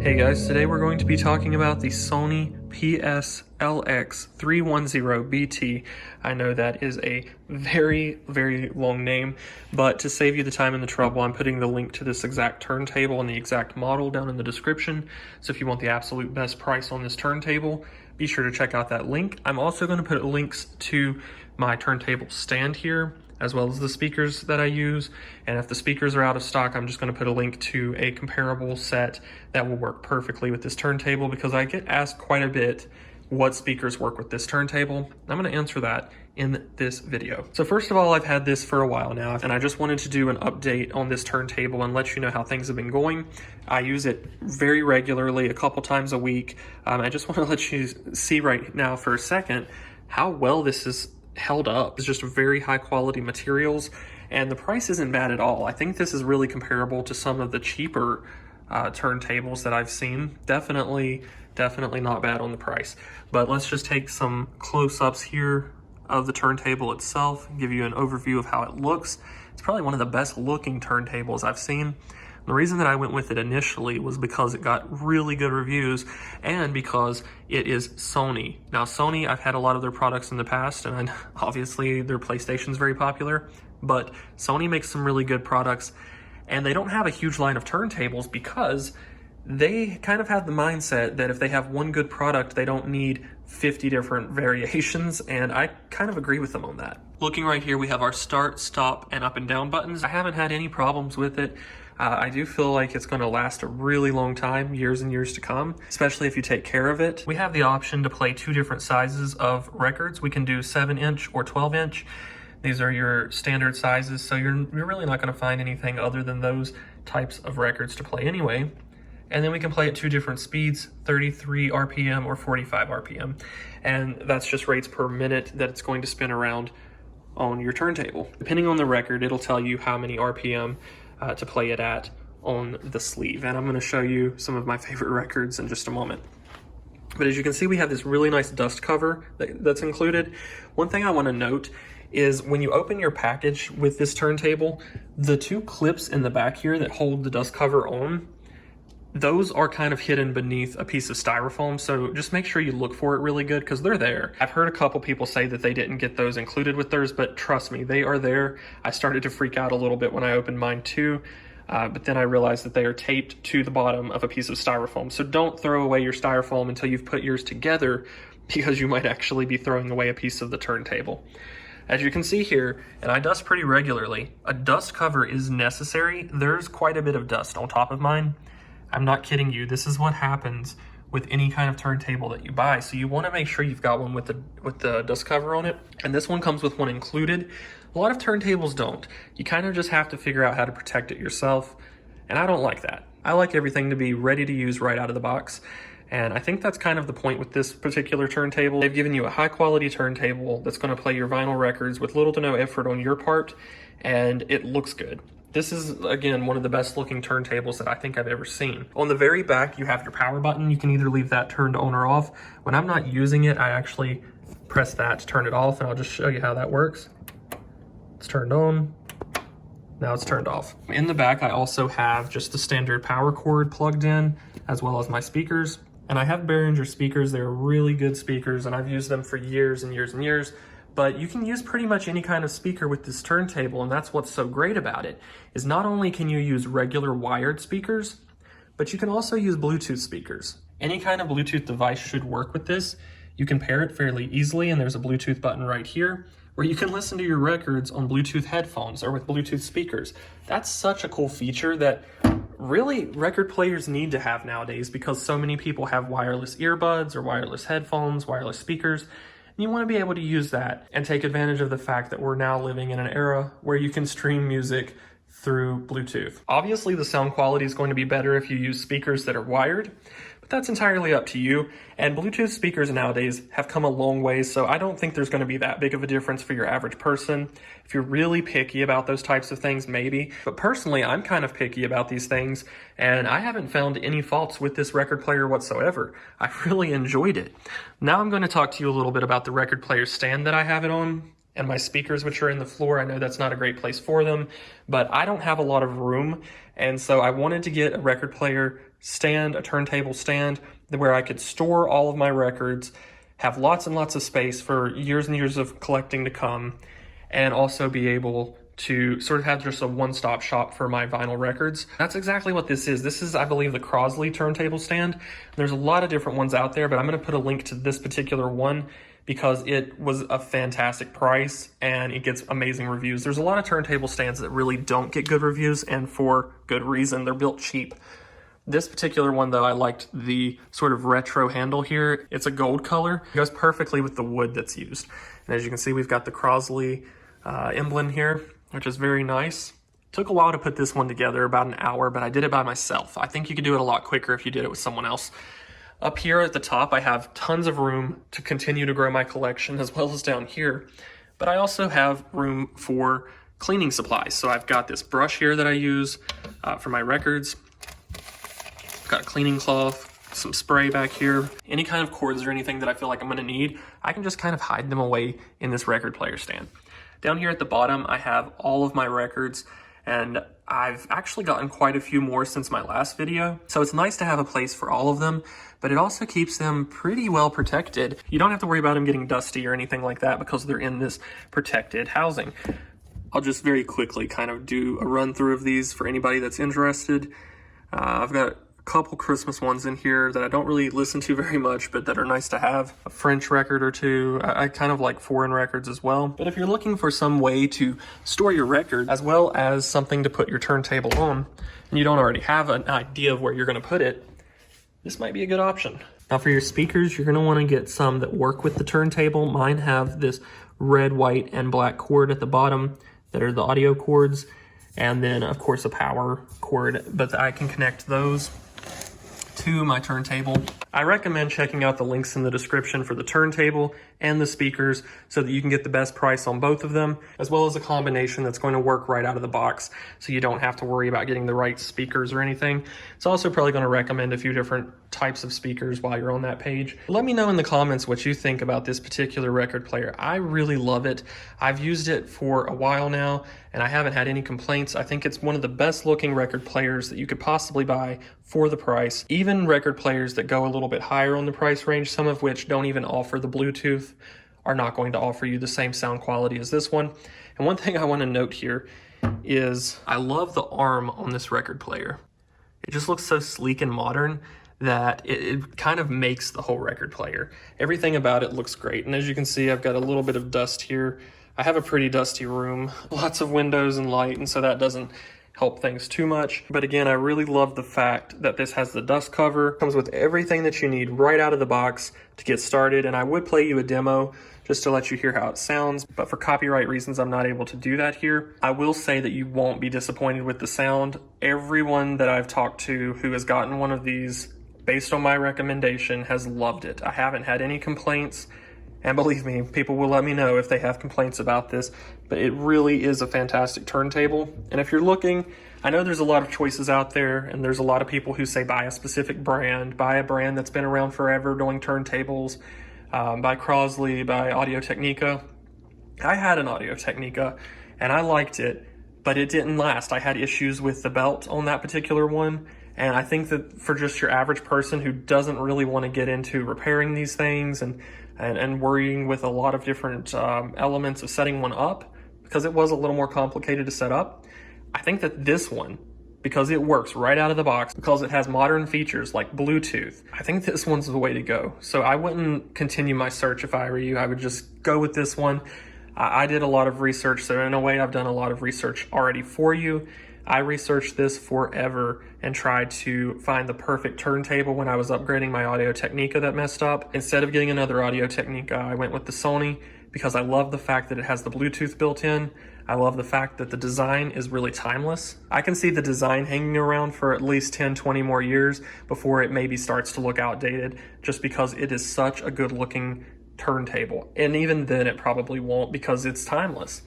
Hey guys, today we're going to be talking about the Sony PSLX310BT. I know that is a very, very long name, but to save you the time and the trouble, I'm putting the link to this exact turntable and the exact model down in the description. So if you want the absolute best price on this turntable, be sure to check out that link. I'm also going to put links to my turntable stand here, as well as the speakers that I use. And if the speakers are out of stock, I'm just gonna put a link to a comparable set that will work perfectly with this turntable, because I get asked quite a bit what speakers work with this turntable. I'm gonna answer that in this video. So first of all, I've had this for a while now, and I just wanted to do an update on this turntable and let you know how things have been going. I use it very regularly, a couple times a week. I just wanna let you see right now for a second how well this is held up. It's just very high quality materials, and the price isn't bad at all. I think this is really comparable to some of the cheaper turntables that I've seen. Definitely not bad on the price. But let's just take some close-ups here of the turntable itself and give you an overview of how it looks. It's probably one of the best looking turntables I've seen. The reason that I went with it initially was because it got really good reviews and because it is Sony. Now Sony, I've had a lot of their products in the past, and obviously their PlayStation's very popular, but Sony makes some really good products, and they don't have a huge line of turntables because they kind of have the mindset that if they have one good product, they don't need 50 different variations, and I kind of agree with them on that. Looking right here, we have our start, stop, and up and down buttons. I haven't had any problems with it. I do feel like it's going to last a really long time, years and years to come, especially if you take care of it. We have the option to play two different sizes of records. We can do 7-inch or 12-inch. These are your standard sizes, so you're really not going to find anything other than those types of records to play anyway. And then we can play at two different speeds, 33 RPM or 45 RPM. And that's just rates per minute that it's going to spin around on your turntable. Depending on the record, it'll tell you how many RPM to play it at on the sleeve. And I'm going to show you some of my favorite records in just a moment. But as you can see, we have this really nice dust cover that's included. One thing I want to note is when you open your package with this turntable, the two clips in the back here that hold the dust cover on, those are kind of hidden beneath a piece of styrofoam, so just make sure you look for it really good because they're there. I've heard a couple people say that they didn't get those included with theirs, but trust me, they are there. I started to freak out a little bit when I opened mine too, but then I realized that they are taped to the bottom of a piece of styrofoam. So don't throw away your styrofoam until you've put yours together, because you might actually be throwing away a piece of the turntable. As you can see here, and I dust pretty regularly, a dust cover is necessary. There's quite a bit of dust on top of mine. I'm not kidding you. This is what happens with any kind of turntable that you buy. So you want to make sure you've got one with the dust cover on it. And this one comes with one included. A lot of turntables don't. You kind of just have to figure out how to protect it yourself. And I don't like that. I like everything to be ready to use right out of the box. And I think that's kind of the point with this particular turntable. They've given you a high quality turntable that's going to play your vinyl records with little to no effort on your part, and it looks good. This is, again, one of the best looking turntables that I think I've ever seen. On the very back, you have your power button. You can either leave that turned on or off. When I'm not using it, I actually press that to turn it off, and I'll just show you how that works. It's turned on. Now it's turned off. In the back, I also have just the standard power cord plugged in, as well as my speakers. And I have Behringer speakers. They're really good speakers, and I've used them for years and years and years. But you can use pretty much any kind of speaker with this turntable, and that's what's so great about it, is not only can you use regular wired speakers, but you can also use Bluetooth speakers. Any kind of Bluetooth device should work with this. You can pair it fairly easily, and there's a Bluetooth button right here, where you can listen to your records on Bluetooth headphones or with Bluetooth speakers. That's such a cool feature that really record players need to have nowadays, because so many people have wireless earbuds or wireless headphones, wireless speakers. You want to be able to use that and take advantage of the fact that we're now living in an era where you can stream music through Bluetooth. Obviously, the sound quality is going to be better if you use speakers that are wired, but that's entirely up to you. And Bluetooth speakers nowadays have come a long way, so I don't think there's going to be that big of a difference for your average person. If you're really picky about those types of things, maybe. But personally, I'm kind of picky about these things, and I haven't found any faults with this record player whatsoever. I really enjoyed it. Now I'm going to talk to you a little bit about the record player stand that I have it on. and my speakers, which are in the floor. I know that's not a great place for them, but I don't have a lot of room. And so I wanted to get a record player stand, a turntable stand, where I could store all of my records, have lots and lots of space for years and years of collecting to come, and also be able to sort of have just a one-stop shop for my vinyl records. That's exactly what this is. This is, I believe, the Crosley turntable stand. There's a lot of different ones out there, but I'm gonna put a link to this particular one because it was a fantastic price and it gets amazing reviews. There's a lot of turntable stands that really don't get good reviews, and for good reason. They're built cheap. This particular one, though, I liked the sort of retro handle here. It's a gold color. It goes perfectly with the wood that's used. And as you can see, we've got the Crosley emblem here, which is very nice. Took a while to put this one together, about an hour, but I did it by myself. I think you could do it a lot quicker if you did it with someone else. Up here at the top, I have tons of room to continue to grow my collection, as well as down here. But I also have room for cleaning supplies. So I've got this brush here that I use for my records. I've got a cleaning cloth, some spray back here. Any kind of cords or anything that I feel like I'm gonna need, I can just kind of hide them away in this record player stand. Down here at the bottom, I have all of my records, and I've actually gotten quite a few more since my last video. So it's nice to have a place for all of them, but it also keeps them pretty well protected. You don't have to worry about them getting dusty or anything like that because they're in this protected housing. I'll just very quickly kind of do a run through of these for anybody that's interested. I've got couple Christmas ones in here that I don't really listen to very much, but that are nice to have. A French record or two. I kind of like foreign records as well. But if you're looking for some way to store your record, as well as something to put your turntable on, and you don't already have an idea of where you're going to put it, this might be a good option. Now for your speakers, you're going to want to get some that work with the turntable. Mine have this red, white, and black cord at the bottom that are the audio cords, and then of course a power cord, but I can connect those to my turntable. I recommend checking out the links in the description for the turntable and the speakers so that you can get the best price on both of them, as well as a combination that's going to work right out of the box so you don't have to worry about getting the right speakers or anything. It's also probably going to recommend a few different types of speakers while you're on that page. Let me know in the comments what you think about this particular record player. I really love it. I've used it for a while now and I haven't had any complaints. I think it's one of the best looking record players that you could possibly buy for the price. Even record players that go a little bit higher on the price range, some of which don't even offer the Bluetooth, are not going to offer you the same sound quality as this one. And one thing I want to note here is I love the arm on this record player. It just looks so sleek and modern that it kind of makes the whole record player. Everything about it looks great. And as you can see, I've got a little bit of dust here. I have a pretty dusty room, lots of windows and light, and so that doesn't help things too much. But again, I really love the fact that this has the dust cover, comes with everything that you need right out of the box to get started. And I would play you a demo just to let you hear how it sounds, but for copyright reasons, I'm not able to do that here. I will say that you won't be disappointed with the sound. Everyone that I've talked to who has gotten one of these based on my recommendation has loved it. I haven't had any complaints. And believe me, people will let me know if they have complaints about this, but it really is a fantastic turntable. And if you're looking, I know there's a lot of choices out there, and there's a lot of people who say buy a specific brand, buy a brand that's been around forever doing turntables, by Crosley, by AudioTechnica. I had an AudioTechnica, and I liked it, but it didn't last. I had issues with the belt on that particular one, and I think that for just your average person who doesn't really want to get into repairing these things and worrying with a lot of different elements of setting one up, because it was a little more complicated to set up, I think that this one, because it works right out of the box, because it has modern features like Bluetooth, I think this one's the way to go. So I wouldn't continue my search if I were you. I would just go with this one. I did a lot of research, so in a way I've done a lot of research already for you. I researched this forever and tried to find the perfect turntable when I was upgrading my AudioTechnica that messed up. Instead of getting another AudioTechnica, I went with the Sony because I love the fact that it has the Bluetooth built in. I love the fact that the design is really timeless. I can see the design hanging around for at least 10, 20 more years before it maybe starts to look outdated, just because it is such a good looking turntable. And even then it probably won't, because it's timeless.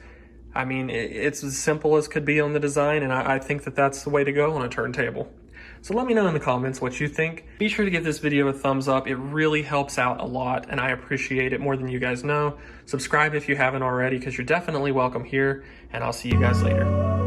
I mean, it's as simple as could be on the design, and I think that that's the way to go on a turntable. So let me know in the comments what you think. Be sure to give this video a thumbs up. It really helps out a lot, and I appreciate it more than you guys know. Subscribe if you haven't already, because you're definitely welcome here, and I'll see you guys later.